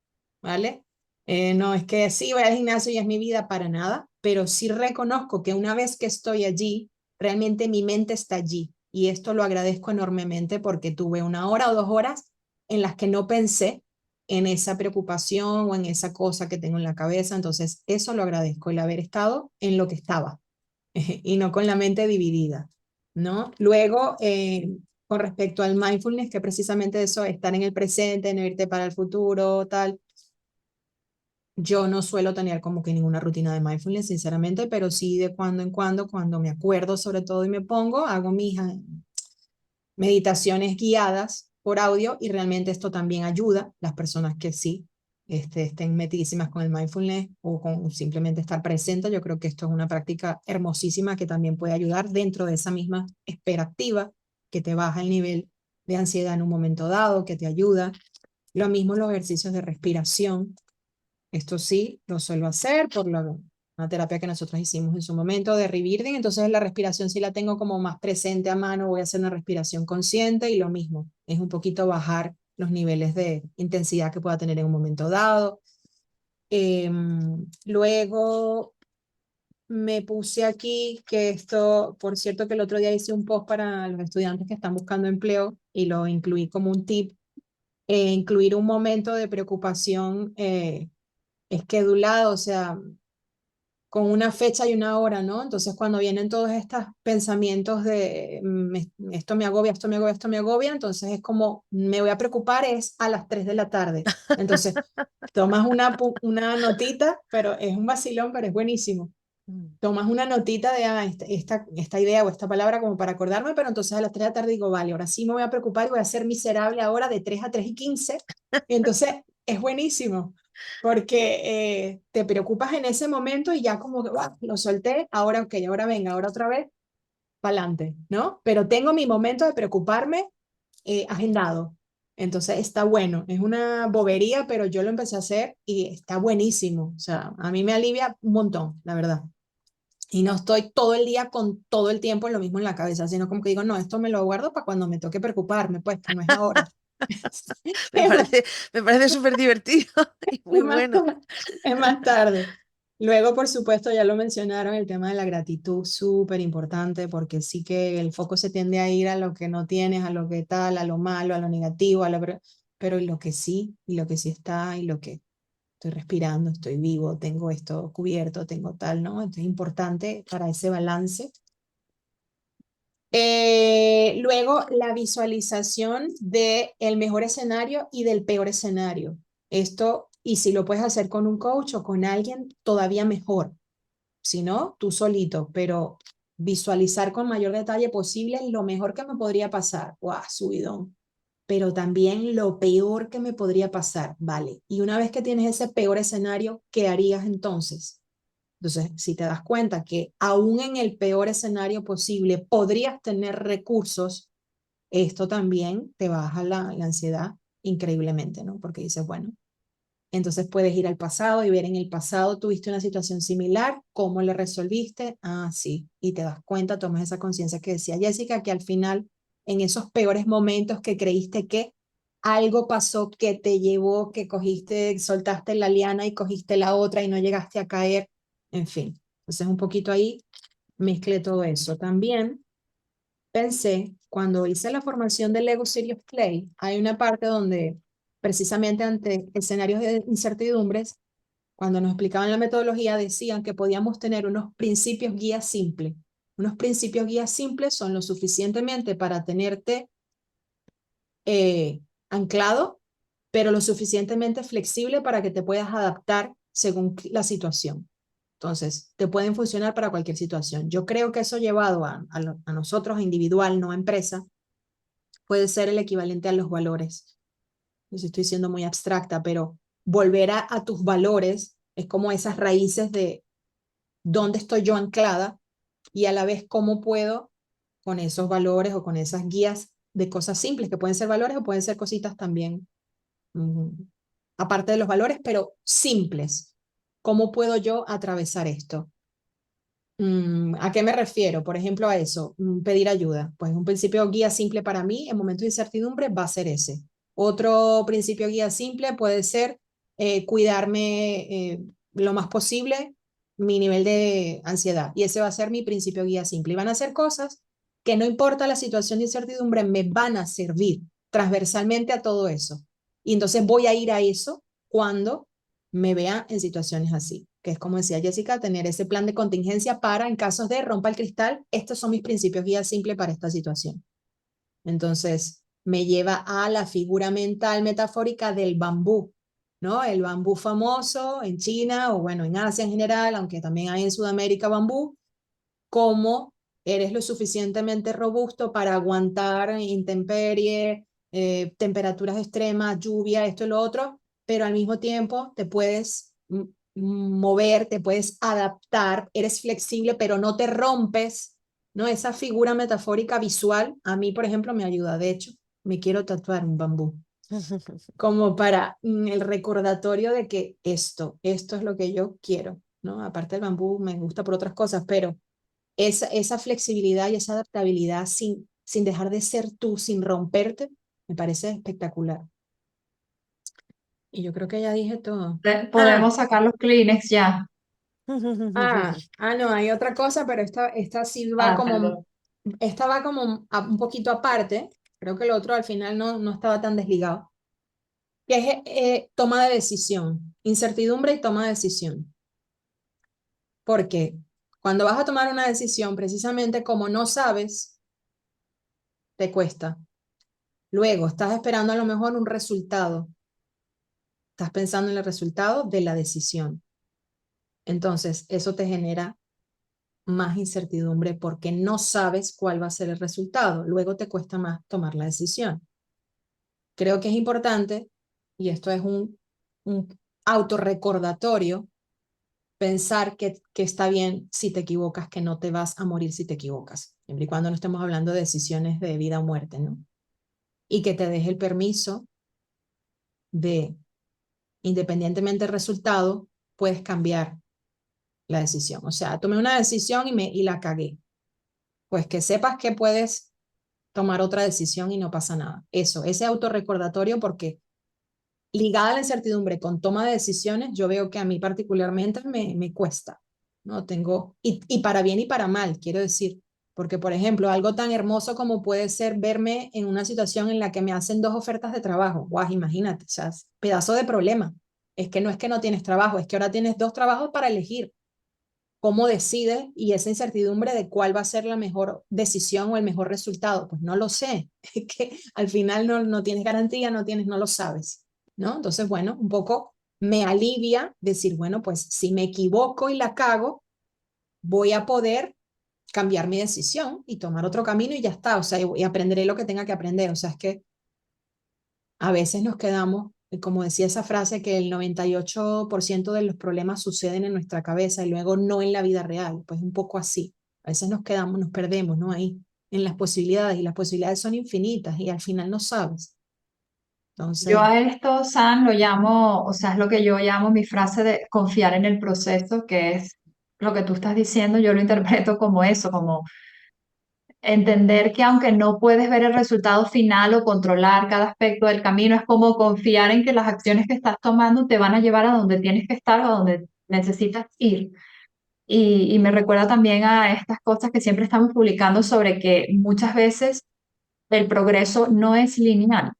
¿vale? No es que sí voy al gimnasio y es mi vida para nada, pero sí reconozco que una vez que estoy allí, realmente mi mente está allí y esto lo agradezco enormemente porque tuve 1 hora o 2 horas en las que no pensé en esa preocupación o en esa cosa que tengo en la cabeza, entonces eso lo agradezco, el haber estado en lo que estaba y no con la mente dividida, ¿no? Luego, con respecto al mindfulness, que precisamente eso, estar en el presente, no irte para el futuro, tal. Yo no suelo tener como que ninguna rutina de mindfulness, sinceramente, pero sí de cuando en cuando me acuerdo sobre todo y me pongo, hago mis meditaciones guiadas por audio y realmente esto también ayuda las personas que sí estén metidísimas con el mindfulness o con simplemente estar presente. Yo creo que esto es una práctica hermosísima que también puede ayudar dentro de esa misma espera activa que te baja el nivel de ansiedad en un momento dado, que te ayuda. Lo mismo los ejercicios de respiración. Esto sí, lo suelo hacer por una terapia que nosotros hicimos en su momento de rebirthing, entonces la respiración sí la tengo como más presente a mano, voy a hacer una respiración consciente y lo mismo, es un poquito bajar los niveles de intensidad que pueda tener en un momento dado. Luego me puse aquí que esto, por cierto que el otro día hice un post para los estudiantes que están buscando empleo y lo incluí como un tip, incluir un momento de preocupación esquedulado, o sea, con una fecha y una hora, ¿no? Entonces cuando vienen todos estos pensamientos de esto me agobia, esto me agobia, esto me agobia, entonces es como me voy a preocupar es a las 3 de la tarde. Entonces tomas una notita, pero es un vacilón, pero es buenísimo. Mm. Tomas una notita de esta idea o esta palabra como para acordarme, pero entonces a las 3 de la tarde digo, vale, ahora sí me voy a preocupar y voy a ser miserable ahora de 3 a 3:15. Y entonces es buenísimo, porque te preocupas en ese momento y ya como que lo solté, ahora ok, ahora venga, ahora otra vez, para adelante, ¿no? Pero tengo mi momento de preocuparme agendado. Entonces está bueno, es una bobería, pero yo lo empecé a hacer y está buenísimo. O sea, a mí me alivia un montón, la verdad. Y no estoy todo el día con todo el tiempo lo mismo en la cabeza, sino como que digo, no, esto me lo guardo para cuando me toque preocuparme, pues que no es ahora. Me Es más, parece, me parece súper divertido y muy es más, bueno. es más tarde. Luego, por supuesto, ya lo mencionaron, el tema de la gratitud, súper importante, porque sí que el foco se tiende a ir a lo que no tienes, a lo que tal, a lo malo, a lo negativo, pero y lo que sí está, y lo que estoy respirando, estoy vivo, tengo esto cubierto, tengo tal, ¿no? Entonces es importante para ese balance. Luego, la visualización del mejor escenario y del peor escenario. Esto, y si lo puedes hacer con un coach o con alguien, todavía mejor. Si no, tú solito, pero visualizar con mayor detalle posible lo mejor que me podría pasar. ¡Guau, subidón! Pero también lo peor que me podría pasar, ¿vale? Y una vez que tienes ese peor escenario, ¿qué harías entonces? Entonces, si te das cuenta que aún en el peor escenario posible podrías tener recursos, esto también te baja la ansiedad increíblemente, ¿no? Porque dices, bueno, entonces puedes ir al pasado y ver en el pasado tuviste una situación similar, ¿cómo lo resolviste? Ah, sí, y te das cuenta, tomas esa conciencia que decía Jessica, que al final, en esos peores momentos que creíste que algo pasó que te llevó, que cogiste, soltaste la liana y cogiste la otra y no llegaste a caer, en fin. Entonces un poquito ahí mezclé todo eso. También pensé, cuando hice la formación del Lego Serious Play, hay una parte donde precisamente ante escenarios de incertidumbres, cuando nos explicaban la metodología, decían que podíamos tener unos principios guía simples. Unos principios guía simples son lo suficientemente para tenerte anclado, pero lo suficientemente flexible para que te puedas adaptar según la situación. Entonces, te pueden funcionar para cualquier situación. Yo creo que eso llevado a nosotros, individual, no a empresa, puede ser el equivalente a los valores. No sé si estoy siendo muy abstracta, pero volver a tus valores es como esas raíces de dónde estoy yo anclada y a la vez cómo puedo con esos valores o con esas guías de cosas simples, que pueden ser valores o pueden ser cositas también, aparte de los valores, pero simples. ¿Cómo puedo yo atravesar esto? ¿A qué me refiero? Por ejemplo, a eso, pedir ayuda. Pues un principio guía simple para mí en momentos de incertidumbre va a ser ese. Otro principio guía simple puede ser cuidarme lo más posible mi nivel de ansiedad. Y ese va a ser mi principio guía simple. Y van a ser cosas que no importa la situación de incertidumbre, me van a servir transversalmente a todo eso. Y entonces voy a ir a eso cuando me vea en situaciones así, que es como decía Jessica, tener ese plan de contingencia para, en casos de rompa el cristal, estos son mis principios guía simple para esta situación. Entonces, me lleva a la figura mental metafórica del bambú, ¿no? El bambú famoso en China o bueno, en Asia en general, aunque también hay en Sudamérica bambú, cómo eres lo suficientemente robusto para aguantar intemperie, temperaturas extremas, lluvia, esto y lo otro, pero al mismo tiempo te puedes mover, te puedes adaptar, eres flexible, pero no te rompes, ¿no? Esa figura metafórica visual, a mí, por ejemplo, me ayuda. De hecho, me quiero tatuar un bambú, como para el recordatorio de que esto es lo que yo quiero, ¿no? Aparte del bambú, me gusta por otras cosas, pero esa flexibilidad y esa adaptabilidad sin dejar de ser tú, sin romperte, me parece espectacular. Y yo creo que ya dije todo. Podemos sacar los Kleenex ya. No, hay otra cosa, pero esta sí va Ah, como, perdón. esta va como un poquito aparte. Creo que el otro al final no estaba tan desligado. Que es toma de decisión, incertidumbre y toma de decisión. Porque cuando vas a tomar una decisión, precisamente como no sabes, te cuesta. Luego, estás esperando a lo mejor un resultado. Estás pensando en el resultado de la decisión. Entonces, eso te genera más incertidumbre porque no sabes cuál va a ser el resultado. Luego te cuesta más tomar la decisión. Creo que es importante, y esto es un autorrecordatorio, pensar que está bien si te equivocas, que no te vas a morir si te equivocas, siempre y cuando no estemos hablando de decisiones de vida o muerte, ¿no? Y que te deje el permiso de, independientemente del resultado, puedes cambiar la decisión. O sea, tomé una decisión y la cagué. Pues que sepas que puedes tomar otra decisión y no pasa nada. Eso, ese autorrecordatorio, porque ligada a la incertidumbre con toma de decisiones, yo veo que a mí particularmente me cuesta, ¿no? Y para bien y para mal, quiero decir, porque por ejemplo, algo tan hermoso como puede ser verme en una situación en la que me hacen 2 ofertas de trabajo, guau, imagínate, o sea, pedazo de problema. Es que no tienes trabajo, es que ahora tienes 2 trabajos para elegir. ¿Cómo decides? Y esa incertidumbre de cuál va a ser la mejor decisión o el mejor resultado, pues no lo sé. Es que al final no tienes garantía, no lo sabes, ¿no? Entonces, bueno, un poco me alivia decir, bueno, pues si me equivoco y la cago, voy a poder cambiar mi decisión y tomar otro camino y ya está, o sea, y aprenderé lo que tenga que aprender, o sea, es que a veces nos quedamos, como decía esa frase, que el 98% de los problemas suceden en nuestra cabeza y luego no en la vida real, pues un poco así. A veces nos quedamos, nos perdemos, ¿no? Ahí, en las posibilidades, y las posibilidades son infinitas y al final no sabes. Yo Entonces, a esto, San, lo llamo, o sea, es lo que yo llamo mi frase de confiar en el proceso, que es lo que tú estás diciendo, yo lo interpreto como eso, como entender que aunque no puedes ver el resultado final o controlar cada aspecto del camino, es como confiar en que las acciones que estás tomando te van a llevar a donde tienes que estar o a donde necesitas ir. Y me recuerda también a estas cosas que siempre estamos publicando sobre que muchas veces el progreso no es lineal.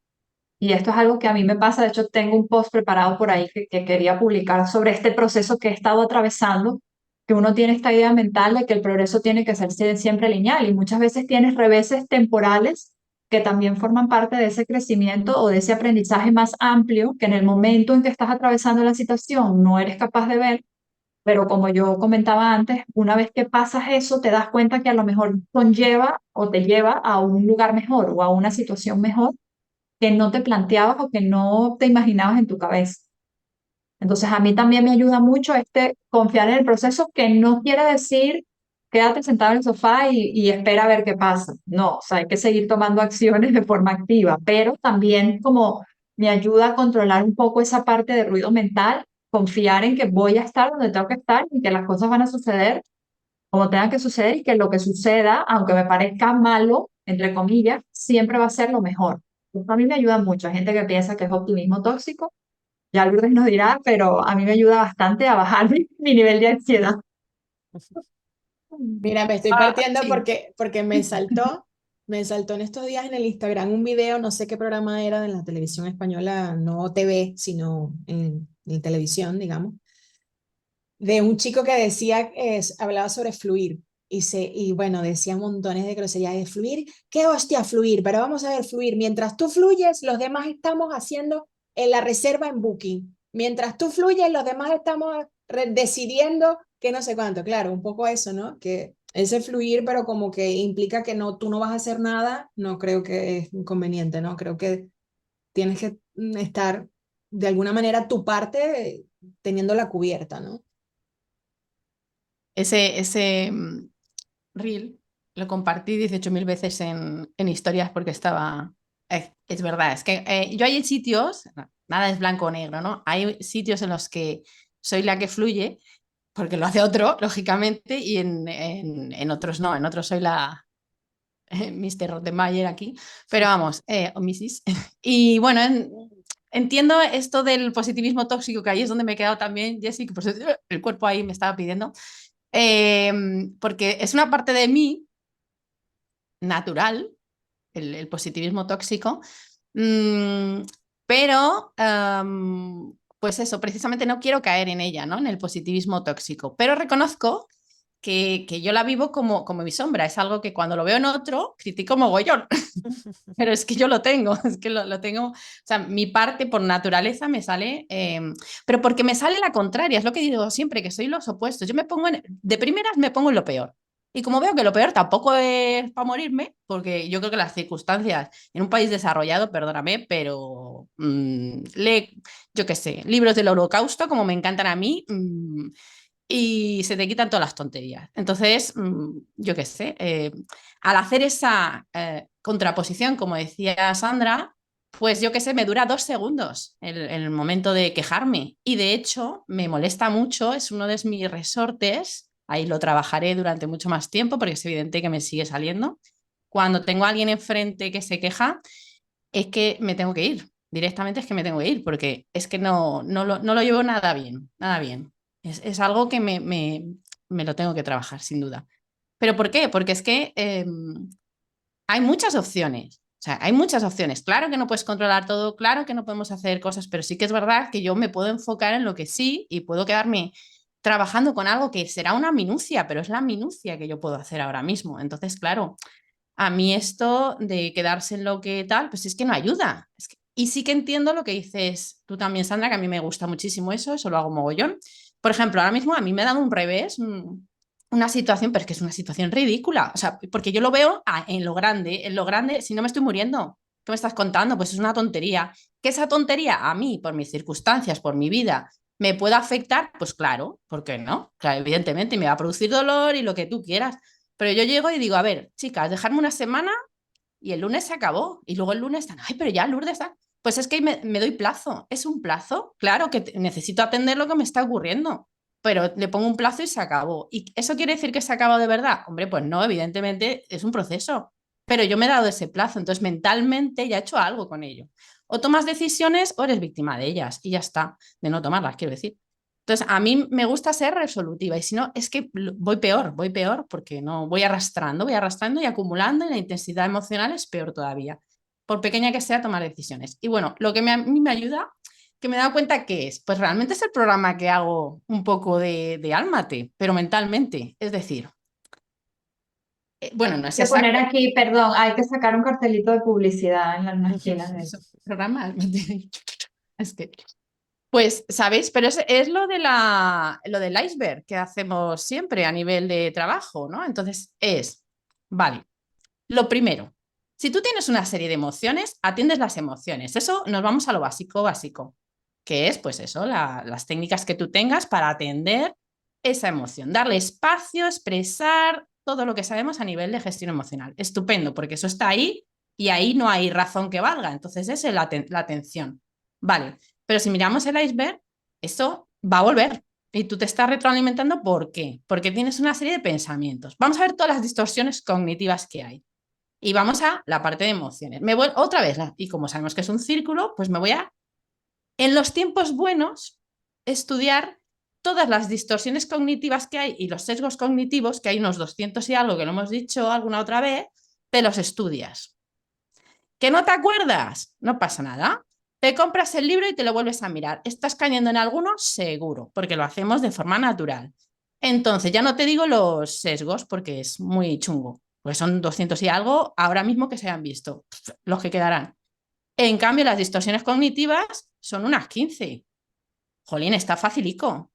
Y esto es algo que a mí me pasa, de hecho tengo un post preparado por ahí que quería publicar sobre este proceso que he estado atravesando, que uno tiene esta idea mental de que el progreso tiene que ser siempre lineal y muchas veces tienes reveses temporales que también forman parte de ese crecimiento o de ese aprendizaje más amplio que en el momento en que estás atravesando la situación no eres capaz de ver, pero como yo comentaba antes, una vez que pasas eso te das cuenta que a lo mejor conlleva o te lleva a un lugar mejor o a una situación mejor que no te planteabas o que no te imaginabas en tu cabeza. Entonces, a mí también me ayuda mucho este confiar en el proceso, que no quiere decir quédate sentado en el sofá y espera a ver qué pasa. No, o sea, hay que seguir tomando acciones de forma activa, pero también como me ayuda a controlar un poco esa parte de ruido mental, confiar en que voy a estar donde tengo que estar y que las cosas van a suceder como tengan que suceder y que lo que suceda, aunque me parezca malo, entre comillas, siempre va a ser lo mejor. Esto a mí me ayuda mucho. Hay gente que piensa que es optimismo tóxico, ya Lourdes nos dirá, pero a mí me ayuda bastante a bajar mi nivel de ansiedad. mira, me estoy Ah, partiendo sí. porque me saltó en estos días en el Instagram un video, no sé qué programa era de la televisión española, no TV, sino en televisión, digamos, de un chico que decía, hablaba sobre fluir y bueno, decía montones de groserías de fluir. ¿Qué hostia fluir? Pero vamos a ver, fluir. Mientras tú fluyes, los demás estamos haciendo la reserva en Booking. Mientras tú fluyes, los demás estamos decidiendo que no sé cuánto. Claro, un poco eso, ¿no? Que ese fluir, pero como que implica que no, tú no vas a hacer nada, no creo que es inconveniente, ¿no? Creo que tienes que estar de alguna manera tu parte teniendo la cubierta, ¿no? Ese reel lo compartí 18.000 veces en historias porque estaba... Es verdad, es que yo hay sitios, nada es blanco o negro, ¿no? Hay sitios en los que soy la que fluye, porque lo hace otro, lógicamente, y en otros no, en otros soy la Mr. Rottenmeier aquí, pero vamos, o Mrs. Y bueno, entiendo esto del positivismo tóxico, que ahí es donde me he quedado también, Jessy, que pues, el cuerpo ahí me estaba pidiendo, porque es una parte de mí natural, positivismo tóxico, pero pues eso, precisamente no quiero caer en ella, ¿no? En el positivismo tóxico, pero reconozco que yo la vivo como mi sombra, es algo que cuando lo veo en otro critico mogollón, pero es que yo lo tengo, es que lo tengo, o sea, mi parte por naturaleza me sale, pero porque me sale la contraria, es lo que digo siempre, que soy los opuestos, yo me pongo, de primeras me pongo en lo peor. Y como veo que lo peor tampoco es para morirme, porque yo creo que las circunstancias en un país desarrollado, perdóname, pero yo qué sé, libros del Holocausto, como me encantan a mí, y se te quitan todas las tonterías. Entonces, yo qué sé, al hacer esa contraposición, como decía Sandra, pues yo qué sé, me dura 2 segundos el momento de quejarme. Y de hecho, me molesta mucho, es uno de mis resortes, ahí lo trabajaré durante mucho más tiempo, porque es evidente que me sigue saliendo. Cuando tengo a alguien enfrente que se queja, es que me tengo que ir. Directamente es que me tengo que ir, porque es que no lo llevo nada bien, nada bien. Es algo que me lo tengo que trabajar, sin duda. ¿Pero por qué? Porque es que hay muchas opciones. O sea, hay muchas opciones. Claro que no puedes controlar todo, claro que no podemos hacer cosas, pero sí que es verdad que yo me puedo enfocar en lo que sí y puedo quedarme trabajando con algo que será una minucia, pero es la minucia que yo puedo hacer ahora mismo. Entonces, claro, a mí esto de quedarse en lo que tal, pues es que no ayuda. Y sí que entiendo lo que dices tú también, Sandra, que a mí me gusta muchísimo eso lo hago mogollón. Por ejemplo, ahora mismo a mí me ha dado un revés, una situación, pero es que es una situación ridícula. O sea, porque yo lo veo en lo grande, si no me estoy muriendo, ¿qué me estás contando? Pues es una tontería. Que esa tontería a mí, por mis circunstancias, por mi vida, me pueda afectar, pues claro, ¿por qué no? Claro, evidentemente me va a producir dolor y lo que tú quieras. Pero yo llego y digo, a ver, chicas, dejarme una semana y el lunes se acabó. Y luego el lunes están, ay, pero ya Lourdes está. Pues es que me doy plazo. ¿Es un plazo? Claro que necesito atender lo que me está ocurriendo, pero le pongo un plazo y se acabó. ¿Y eso quiere decir que se ha acabado de verdad? Hombre, pues no, evidentemente es un proceso. Pero yo me he dado ese plazo, entonces mentalmente ya he hecho algo con ello. O tomas decisiones o eres víctima de ellas y ya está, de no tomarlas, quiero decir. Entonces, a mí me gusta ser resolutiva y si no, es que voy peor porque no voy arrastrando y acumulando y la intensidad emocional es peor todavía, por pequeña que sea tomar decisiones. Y bueno, lo que a mí me ayuda, que me he dado cuenta que es, pues realmente es el programa que hago un poco de Álmate, pero mentalmente, es decir, bueno, no es Hay que poner exacto, aquí, perdón, hay que sacar un cartelito de publicidad en una esquina de es eso. un programa, Álmate. Es que pues, ¿sabéis? Pero es lo del iceberg que hacemos siempre a nivel de trabajo, ¿no? Entonces vale, lo primero, si tú tienes una serie de emociones, atiendes las emociones. Eso nos vamos a lo básico, básico, que es, pues eso, las técnicas que tú tengas para atender esa emoción, darle espacio, expresar todo lo que sabemos a nivel de gestión emocional. Estupendo, porque eso está ahí y ahí no hay razón que valga. Entonces, es la atención. Vale, pero si miramos el iceberg, eso va a volver. Y tú te estás retroalimentando, ¿por qué? Porque tienes una serie de pensamientos. Vamos a ver todas las distorsiones cognitivas que hay. Y vamos a la parte de emociones. Me voy otra vez, y como sabemos que es un círculo, pues me voy a, en los tiempos buenos, estudiar todas las distorsiones cognitivas que hay y los sesgos cognitivos, que hay unos 200 y algo, que lo hemos dicho alguna otra vez, te los estudias. ¿Que no te acuerdas? No pasa nada. Te compras el libro y te lo vuelves a mirar. ¿Estás cayendo en alguno? Seguro, porque lo hacemos de forma natural. Entonces, ya no te digo los sesgos, porque es muy chungo, pues son 200 y algo ahora mismo que se han visto, los que quedarán. En cambio, las distorsiones cognitivas son unas 15. Jolín, está facilico.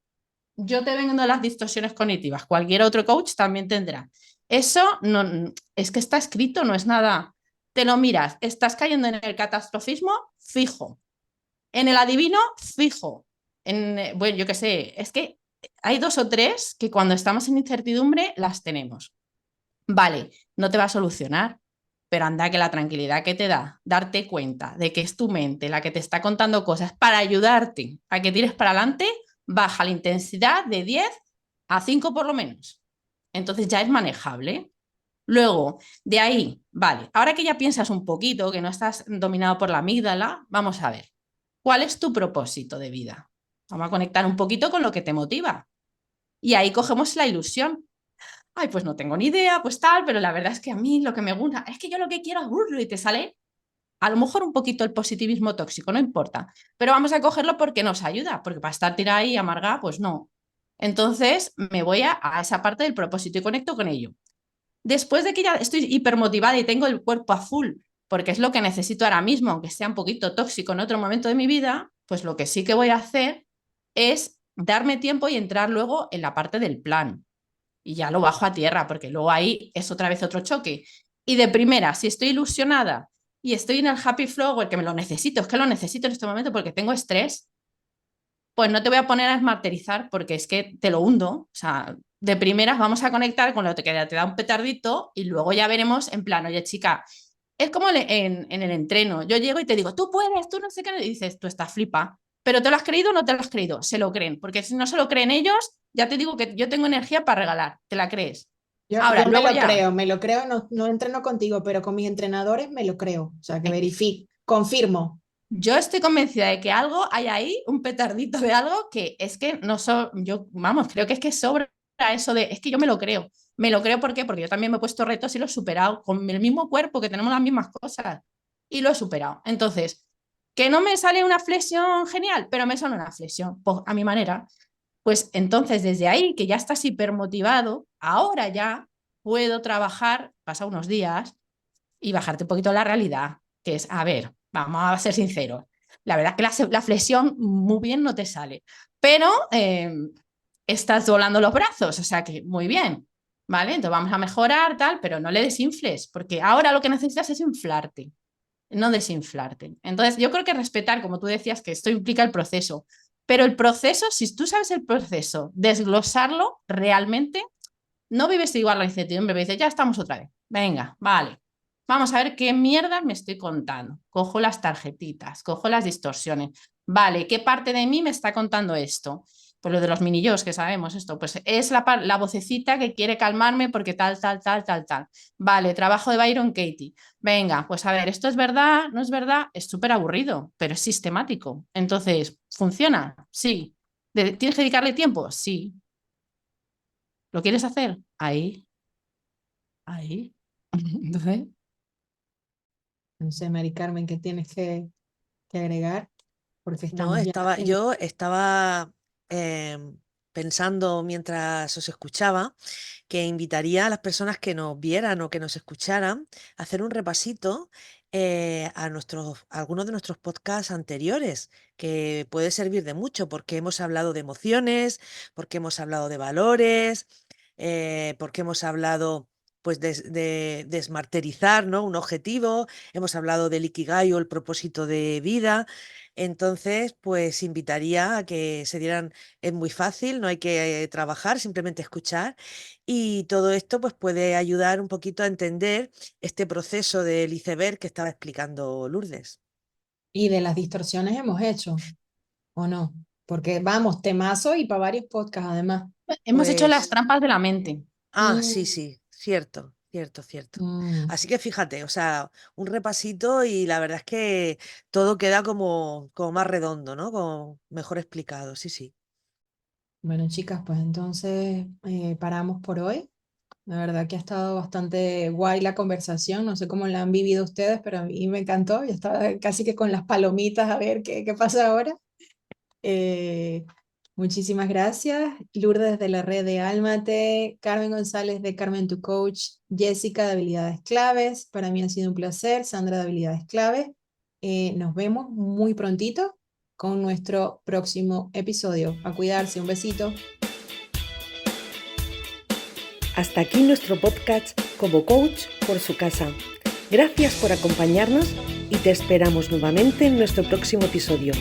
Yo te vendo las distorsiones cognitivas, cualquier otro coach también tendrá. Eso no, es que está escrito, no es nada. Te lo miras, estás cayendo en el catastrofismo, fijo. En el adivino, fijo. Bueno, yo qué sé, es que hay 2 o 3 que cuando estamos en incertidumbre las tenemos. Vale, no te va a solucionar, pero anda que la tranquilidad que te da darte cuenta de que es tu mente la que te está contando cosas para ayudarte a que tires para adelante, baja la intensidad de 10 a 5 por lo menos. Entonces ya es manejable. Luego, de ahí, vale, ahora que ya piensas un poquito, que no estás dominado por la amígdala, vamos a ver, ¿cuál es tu propósito de vida? Vamos a conectar un poquito con lo que te motiva. Y ahí cogemos la ilusión. Ay, pues no tengo ni idea, pues tal, pero la verdad es que a mí lo que me gusta, es que yo lo que quiero es y te sale A lo mejor un poquito el positivismo tóxico, no importa, pero vamos a cogerlo porque nos ayuda, porque para estar tirada ahí amargada, pues no. Entonces me voy a esa parte del propósito y conecto con ello. Después de que ya estoy hipermotivada y tengo el cuerpo a full, porque es lo que necesito ahora mismo, aunque sea un poquito tóxico en otro momento de mi vida, pues lo que sí que voy a hacer es darme tiempo y entrar luego en la parte del plan. Y ya lo bajo a tierra, porque luego ahí es otra vez otro choque. Y de primera, si estoy ilusionada y estoy en el happy flow, el que me lo necesito, es que lo necesito en este momento porque tengo estrés, pues no te voy a poner a esmartirizar porque es que te lo hundo. O sea, de primeras vamos a conectar con lo que te da un petardito y luego ya veremos en plan, oye chica, es como en el entreno. Yo llego y te digo, tú puedes, tú no sé qué, y dices, tú estás flipa. ¿Pero te lo has creído o no te lo has creído? Se lo creen, porque si no se lo creen ellos, ya te digo que yo tengo energía para regalar, ¿te la crees? Yo Ahora, luego ya, me lo creo, no, no entreno contigo, pero con mis entrenadores me lo creo, o sea, que eh, verifico, confirmo. yo estoy convencida de que algo hay ahí, un petardito de algo que es que no yo, vamos, creo que sobra eso de, es que yo me lo creo. Me lo creo, ¿por qué? Porque yo también me he puesto retos y lo he superado con el mismo cuerpo, que tenemos las mismas cosas y lo he superado. Entonces, que no me sale una flexión genial, pero me sale una flexión, pues, a mi manera. Pues entonces, desde ahí, que ya estás hipermotivado, ahora ya puedo trabajar, pasa unos días, y bajarte un poquito la realidad, que es, a ver, vamos a ser sinceros, la verdad es que la flexión muy bien no te sale, pero estás doblando los brazos, o sea que muy bien, ¿vale? Entonces vamos a mejorar, tal, pero no le desinfles, porque ahora lo que necesitas es inflarte, no desinflarte. Entonces yo creo que respetar, como tú decías, que esto implica el proceso, pero el proceso, si tú sabes el proceso, desglosarlo realmente, no vives igual la incertidumbre, dices, ya estamos otra vez, venga, vale. Vamos a ver qué mierda me estoy contando. Cojo las tarjetitas, cojo las distorsiones. Vale, ¿qué parte de mí me está contando esto? Pues lo de los minillos, que sabemos esto, pues es la vocecita que quiere calmarme porque tal, tal, tal, tal, tal. Vale, trabajo de Byron Katie. Venga, pues a ver, ¿esto es verdad? ¿No es verdad? Es súper aburrido, pero es sistemático. Entonces, ¿funciona? Sí. ¿Tienes que dedicarle tiempo? Sí. ¿Lo quieres hacer? Ahí. Entonces, No sé, Mari Carmen, ¿qué tienes que agregar? Porque No, estamos ya en... yo estaba pensando mientras os escuchaba que invitaría a las personas que nos vieran o que nos escucharan a hacer un repasito a algunos de nuestros podcasts anteriores, que puede servir de mucho porque hemos hablado de emociones, porque hemos hablado de valores, porque hemos hablado pues de desmartirizar, ¿no? Un objetivo, hemos hablado del Ikigai o el propósito de vida. Entonces, pues invitaría a que se dieran, es muy fácil, no hay que trabajar, simplemente escuchar. Y todo esto pues puede ayudar un poquito a entender este proceso del iceberg que estaba explicando Lourdes. Y de las distorsiones hemos hecho, ¿o no? Porque vamos, temazo y para varios podcasts además. hemos hecho las Pues, trampas de la mente. Sí, mm, sí, cierto, cierto, cierto. mm. Así que fíjate, o sea, un repasito y la verdad es que todo queda como más redondo, ¿no? Como mejor explicado, sí, sí. Bueno, chicas, pues entonces paramos por hoy. La verdad que ha estado bastante guay la conversación. No sé cómo la han vivido ustedes, pero a mí me encantó. Yo estaba casi que con las palomitas a ver qué pasa ahora. Eh, Muchísimas gracias. Lourdes de la red de Álmate, Carmen González de Carmen Tu Coach, Jessica de Habilidades Claves. Para mí ha sido un placer. Sandra de Habilidades Claves. Nos vemos muy prontito con nuestro próximo episodio. A cuidarse. Un besito. Hasta aquí nuestro podcast Como Coach por su casa. Gracias por acompañarnos y te esperamos nuevamente en nuestro próximo episodio.